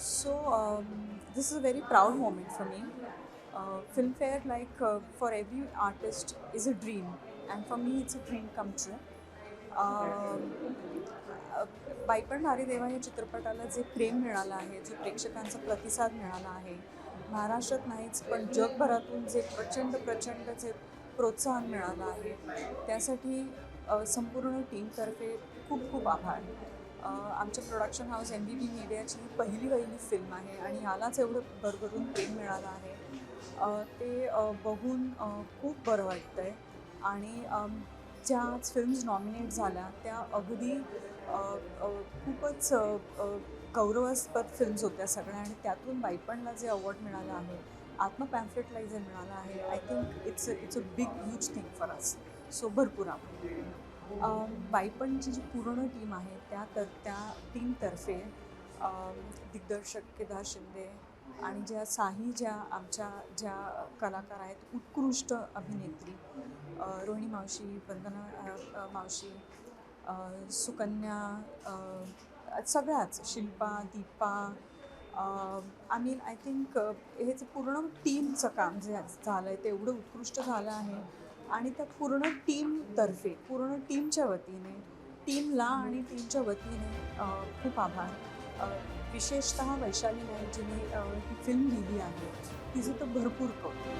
So, this is a very proud moment for me. Filmfare, for every artist, is a dream, and for me, it's a dream come true. Um, अ, बाईपण नारी देवा या चित्रपटाला जे प्रेम मिळालं आहे, जो प्रेक्षकांचा प्रतिसाद मिळाला आहे, महाराष्ट्रात नाहीच पण जगभरातून जे प्रचंड प्रचंड जे प्रोत्साहन मिळालं आहे, त्यासाठी संपूर्ण टीमतर्फे खूप खूप आभार. आमच्या प्रोडक्शन हाऊस MBB मीडियाची ही पहिली फिल्म आहे आणि ह्यालाच एवढं भरभरून प्रेम मिळालं आहे. ते बघून खूप बरं वाटतं आहे आणि ज्या फिल्म्स नॉमिनेट झाल्या त्या अगदी अ, अ, खूपच गौरवास्पद फिल्म्स होत्या सगळ्या आणि त्यातून बाईपणला जे अवॉर्ड मिळालं आहे, आत्मा पॅम्फलेटला जे मिळालं आहे, I think it's a big huge thing for us. So भरपूर आभार. बाईपणची जी पूर्ण टीम आहे त्या टीमतर्फे दिग्दर्शक केदार शिंदे आणि ज्या आमच्या कलाकार आहेत, उत्कृष्ट अभिनेत्री रोहिणी मावशी, वंदना मावशी, सुकन्या, सगळ्याच शिल्पा, दीपा, आय थिंक हे जे पूर्ण टीमचं काम जे झालं आहे ते एवढं उत्कृष्ट झालं आहे आणि त्या पूर्ण टीमतर्फे पूर्ण टीमच्या वतीने टीमला आणि टीमच्या वतीने खूप आभार. विशेषतः वैशाली नाईक जिने ही फिल्म लिहिली आहे तिचं तर भरपूर कौतुक.